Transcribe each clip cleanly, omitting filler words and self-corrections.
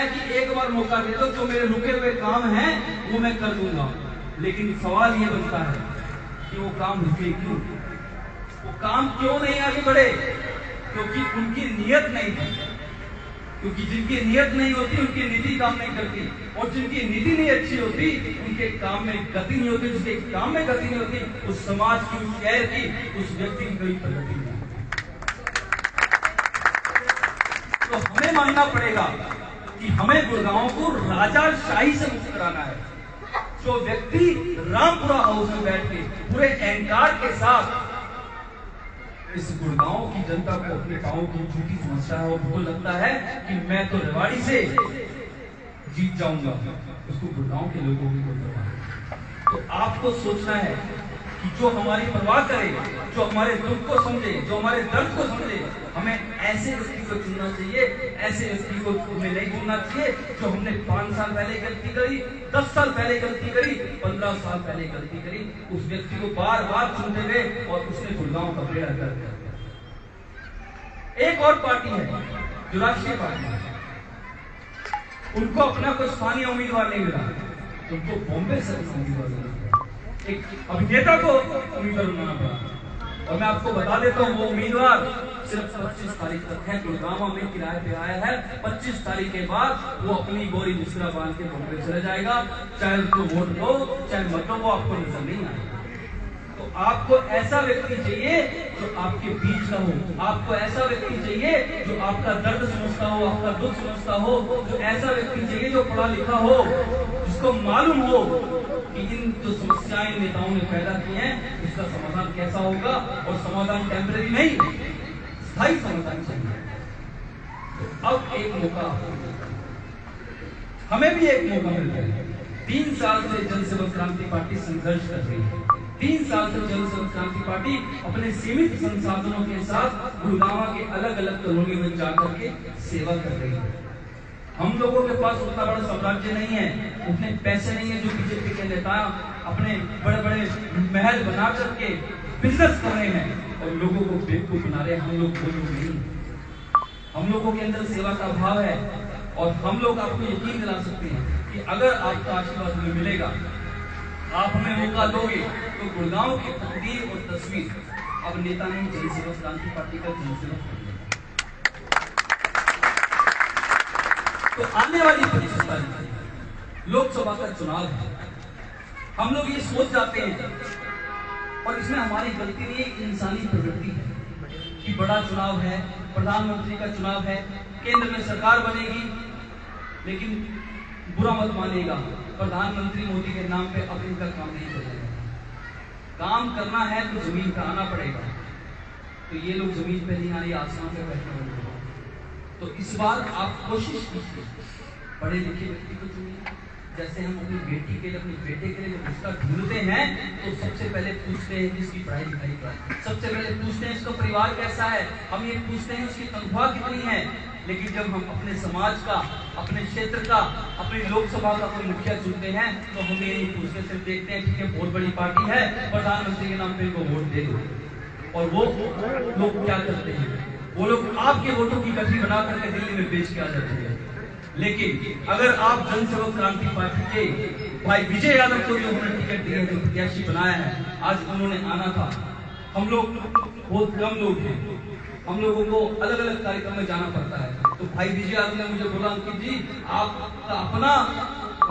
कि एक बार मौका दे दो, जो मेरे रुके हुए काम हैं वो मैं कर दूंगा। लेकिन सवाल ये बनता है कि वो काम रुके क्यों, वो काम क्यों नहीं आगे बढ़े? क्योंकि उनकी नियत नहीं थी। क्योंकि जिनकी नियत नहीं होती उनकी नीति काम नहीं करती, और जिनकी नीति नहीं अच्छी होती उनके काम में गति नहीं होती। जिसके काम में गति नहीं होती उस समाज की, उस शहर की, उस व्यक्ति की कोई प्रगति नहीं। तो हमें मानना पड़ेगा कि हमें गुड़गांव को राजाशाही से मुक्त कराना है। जो व्यक्ति रामपुरा हाउस में बैठ के पूरे अहंकार के साथ इस गुड़गांव की जनता को अपने गांव की झूठी समस्या है, और उनको लगता है कि मैं तो रेवाड़ी से जीत जाऊंगा, उसको गुड़गांव के लोगों की कोई परवाह नहीं। तो आपको सोचना है कि जो हमारी परवाह करे, जो हमारे दुख को समझे, जो हमारे दर्द को समझे, हमें ऐसे व्यक्ति को चुनना चाहिए। ऐसे व्यक्ति को हमें नहीं चुनना चाहिए जो हमने 5 साल पहले गलती करी, 10 साल पहले गलती करी, 15 साल पहले गलती करी। उस व्यक्ति को बार बार चुनते हुए और उसने गुड़गांव का बेड़ा कर दिया। एक और पार्टी है जो राष्ट्रीय पार्टी है, उनको अपना कोई स्थानीय उम्मीदवार नहीं मिला, उनको बॉम्बे से उम्मीदवार मिला, एक अभिनेता को उम्मीदवार बनाना पड़ा। और मैं आपको बता देता हूँ वो उम्मीदवार सिर्फ 25 तारीख तक है, गुड़गांव में किराए पे आया है। 25 तारीख के बाद वो अपनी बोरी बिस्तरा बांध के बॉम्बे चले जाएगा। चाहे उसको वोट दो चाहे मत दो, वो आपको नजर नहीं आएगा। तो आपको ऐसा व्यक्ति चाहिए जो आपके बीच का हो, आपको ऐसा व्यक्ति चाहिए जो आपका दर्द समझता हो, आपका दुख समझता हो, जो ऐसा व्यक्ति चाहिए जो पढ़ा लिखा हो, जिसको मालूम हो कि इन जो समस्याएं नेताओं ने पैदा की हैं उसका समाधान कैसा होगा, और समाधान टेम्परेरी नहीं, स्थायी समाधान चाहिए। तो अब एक मौका, हमें भी एक मौका मिल गया है। 3 साल से जन सेवक क्रांति पार्टी संघर्ष कर रही है। 3 साल से जन सेवक क्रांति पार्टी अपने सीमित संसाधनों के साथ गुड़गांव के अलग अलग कॉलोनियों में जाकर के सेवा कर रही है। हम लोगों के पास उतना बड़ा साम्राज्य नहीं है, उतने पैसे नहीं है जो बीजेपी के नेता अपने बड़े बड़े महल बना करके बिजनेस कर रहे हैं और लोगों को बेवकूफ बना रहे हैं। हम लोग वो लोग नहीं, हम लोगों के अंदर सेवा का भाव है। और हम लोग आपको यकीन दिला सकते हैं कि अगर आपका आशीर्वाद हमें मिलेगा, आप हमें मौका दोगे, तो गुड़गांव की तकदीर और तस्वीर अब नेता नहीं, जन सेवक क्रांति पार्टी का जनसेवक। तो आने वाली 25 तारीख लोकसभा का चुनाव है। हम लोग ये सोच जाते हैं, और इसमें हमारी गलती नहीं, इंसानी प्रवृत्ति है कि बड़ा चुनाव है, प्रधानमंत्री का चुनाव है, केंद्र में सरकार बनेगी। लेकिन बुरा मत मानिएगा, प्रधानमंत्री मोदी के नाम पे अब इनका काम नहीं चलेगा। काम करना है तो जमीन पे आना पड़ेगा। तो ये लोग जमीन पे नहीं आ रही, आसमान पे बैठने वाले। तो इस बार आप कोशिश कीजिए, पढ़े लिखे व्यक्ति को चुनिए। जैसे हम अपनी बेटी के लिए, अपने बेटे के लिए जब रिश्ता ढूंढते हैं तो सबसे पहले पूछते हैं जिसकी पढ़ाई लिखाई का, सबसे पहले पूछते हैं इसका परिवार कैसा है, हम ये पूछते हैं उसकी तनख्वाह कितनी है। लेकिन जब हम अपने समाज का, अपने क्षेत्र का, अपनी लोकसभा का कोई मुखिया चुनते हैं तो हम ये नहीं पूछते, सिर्फ देखते हैं ठीक है बहुत बड़ी पार्टी है, प्रधानमंत्री के नाम पे इनको वोट दे दो। और वो लोग क्या करते हैं, वो लोग आपके वोटों की गठरी बना करके दिल्ली में बेच के आ जाते हैं। लेकिन अगर आप जन सेवक क्रांति पार्टी के भाई विजय यादव को जो उन्होंने टिकट दिया, जो प्रत्याशी बनाया है, आज उन्होंने आना था। हम लोग बहुत कम लोग हैं, हम लोगों को अलग अलग कार्यक्रम में जाना पड़ता है। तो भाई विजय यादव ने मुझे बोला अंकित जी आपका अपना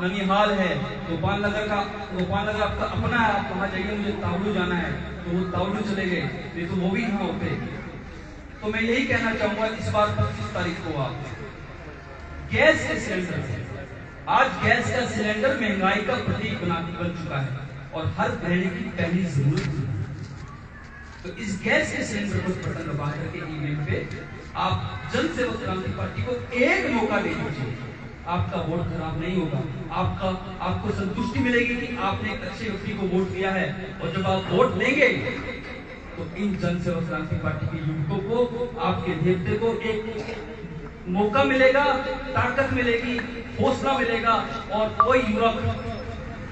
ननिहाल है, गोपाल नगर आपका अपना है, आप वहां जाइए, मुझे तावड़ू जाना है। तो वो तावड़ू चले गए, नहीं तो वो भी यहाँ होते। तो मैं यही कहना चाहूंगा, इस बार 25 तारीख को आप गैस के सिलेंडर से, आज गैस का सिलेंडर महंगाई का प्रतीक बन चुका है और हर गृहिणी की पहली जरूरत है। तो इस गैस के सिलेंडर को बटन दबा करके ईमेल पे आप जन सेवक क्रांति पार्टी को एक मौका दे दीजिए। आपका वोट खराब नहीं होगा, आपको संतुष्टि मिलेगी कि आपने एक अच्छे व्यक्ति को वोट दिया है। और जब आप वोट देंगे तो इन जन सेवक क्रांति पार्टी के युवकों को, आपके नेता को एक मौका मिलेगा, ताकत मिलेगी, हौसला मिलेगा, और कोई युवक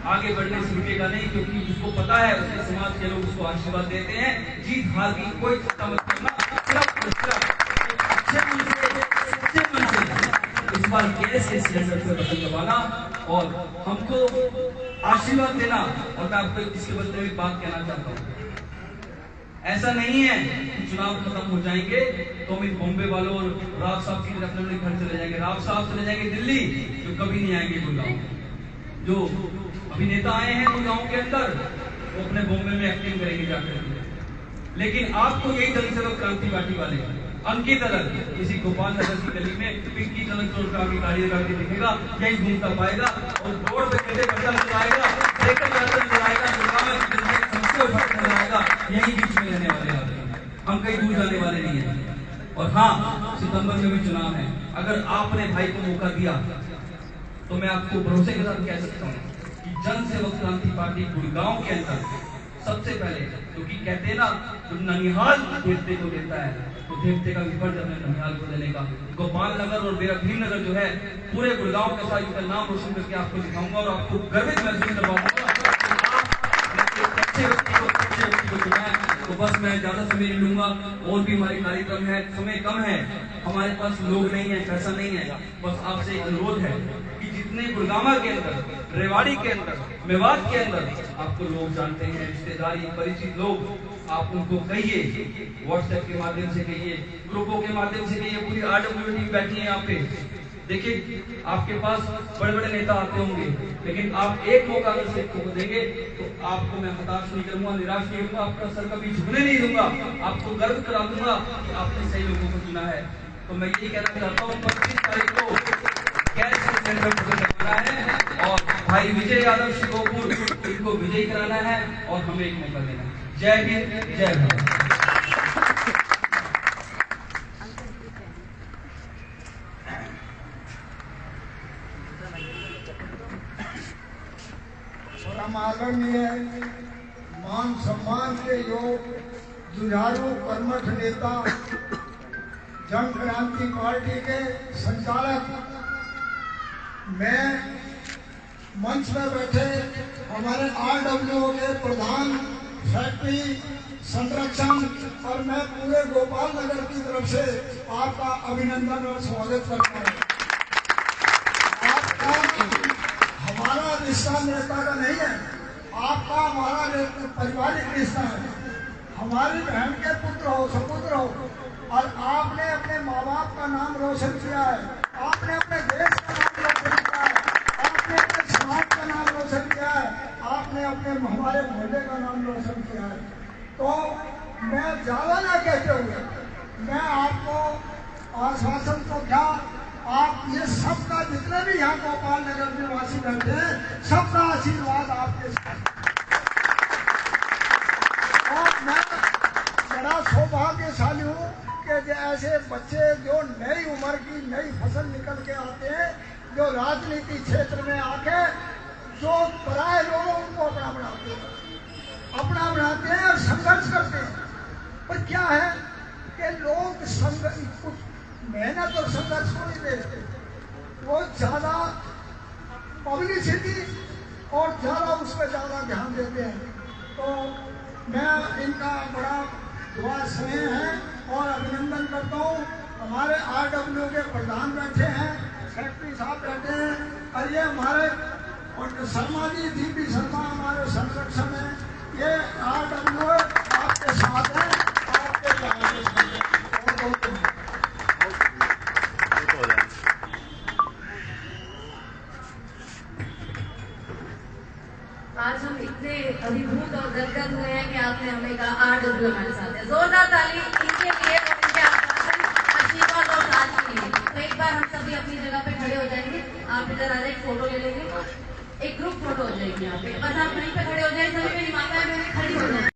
आगे बढ़ने से रुकेगा नहीं, क्योंकि उसको पता है उसके समाज के लोग उसको आशीर्वाद देते हैं। जीत हार की कोई चिंता मत करना, सिर्फ अच्छे मन से, सच्चे मन से इस इस बार गैस के सिलेंडर पे बटन दबाना और हमको आशीर्वाद देना। और मैं आपको इसके बदले में बात कहना चाहता हूँ, ऐसा नहीं है कि चुनाव खत्म हो जाएंगे तो हम इन बॉम्बे वालों और राव साहब की तरफ अपने घर चले जाएंगे। राव साहब चले जाएंगे दिल्ली, जो कभी नहीं आएंगे गुड़गांव। जो अभिनेता आए हैं गुड़गांव के अंदर, वो अपने बॉम्बे में एक्टिंग करेंगे जाकर। लेकिन आपको यही जनसेवक क्रांति पार्टी वाले अंकित अलग किसी गोपाल नगर की गली में पिंकी चलन चोर का गाड़ी लगा के दिखेगा, यही घूमता पाएगा और रोड पे कैसे बच्चा नजर आएगा, साइकिल चलाता नजर आएगा, नजर आएगा। यही बीच में रहने वाले हम कहीं दूर जाने वाले नहीं है। और हाँ, सितंबर में भी चुनाव है। अगर आपने भाई को मौका दिया तो मैं आपको भरोसे के साथ कह सकता हूँ कि जनसेवक क्रांति पार्टी गुड़गांव के अंदर सबसे पहले, क्योंकि कहते हैं ना, जो ननिहाल देवते को देता है तो देवते का भी फर्ज अपने ननिहाल को देने का। गोपाल नगर और भीम नगर जो है, पूरे गुड़गांव के साथ इनका नाम रोशन करके आपको दिखाऊंगा और आपको गर्वित महसूस करवाऊंगा। तो बस मैं ज्यादा समय नहीं लूंगा, और भी हमारे कार्यक्रम है, समय कम है, हमारे पास लोग नहीं है, पैसा नहीं है। बस आपसे अनुरोध है कि जितने गुड़गांव के अंदर, रेवाड़ी के अंदर, मेवात के अंदर आपको लोग जानते हैं, रिश्तेदारी परिचित लोग, आप उनको कहिए, व्हाट्सएप के माध्यम से कहिए, ग्रुपों के माध्यम से कहिए। पूरी RWD टीम बैठी है यहाँ पे। देखिए, आपके पास बड़े बड़े नेता आते होंगे, लेकिन आप एक मौका अगर सिर्फ को देंगे तो आपको मैं हताश नहीं करूंगा, निराश नहीं करूंगा, आपका सर कभी झुकने नहीं दूंगा, आपको गर्व करा दूंगा कि आपने सही लोगों को चुना है। तो मैं ये कहना चाहता हूँ, 25 तारीख को गैस सिलेंडर करना है और भाई विजय यादव शिकोपुर, इनको विजयी कराना है और हमें एक मौका देना है। जय हिंद, जय भारत। आदरणीय मान सम्मान के योग जुझारू कर्मठ नेता, जन क्रांति पार्टी के संचालक, मैं मंच में बैठे हमारे RWO के प्रधान फैक्ट्री संरक्षण और मैं पूरे गोपाल नगर की तरफ से आपका अभिनंदन और स्वागत करता हूँ। आपका हमारा रिश्ता नेता का नहीं है, आपका हमारा पारिवारिक रिश्ता है। हमारी बहन के पुत्र हो, सपुत्र हो, और आपने अपने माँ बाप का नाम रोशन किया है, आपने अपने देश का नाम रोशन किया है, आपने अपने समाज का नाम रोशन किया है, आपने अपने हमारे मोहल्ले का नाम रोशन किया है। तो मैं ज्यादा ना कहते हुए मैं आपको आश्वासन तो क्या, आप ये सबका, जितने भी यहाँ गोपाल नगर निवासी बैठे हैं, सबका आशीर्वाद आपके साथ। और मैं बड़ा सौभाग्यशाली हूँ कि ऐसे बच्चे जो नई उम्र की नई फसल निकल के आते हैं, जो राजनीति क्षेत्र में आके जो पराये लोगों को अपना बनाते हैं और संघर्ष करते हैं। पर क्या है कि लोग कुछ मेहनत और संघर्ष को नहीं देखते, वो ज्यादा पब्लिसिटी और ज्यादा उस पर ज्यादा ध्यान देते हैं। तो मैं इनका बड़ा दुआ स्नेह है और अभिनंदन करता हूँ। हमारे RWO के प्रधान बैठे हैं, सेक्रेटरी साहब बैठे हैं, और ये हमारे शर्मा जी, DP शर्मा हमारे संरक्षण है। ये RWO आपके साथ है, आपके आज हम इतने अभिभूत और गदगद हुए हैं कि आपने हमें कहा RWO हमारे साथ है। जोरदार ताली इनके लिए और इनके आशीर्वाद और साथ के लिए। तो एक बार हम सभी अपनी जगह पे खड़े हो जाएंगे। आप इधर आ जाए, एक फोटो ले लेंगे, एक ग्रुप फोटो हो जाएगी यहाँ पे। बस आप वहीं पे खड़े हो जाए, सभी मेरी माताएं बहनें खड़ी हो जाए।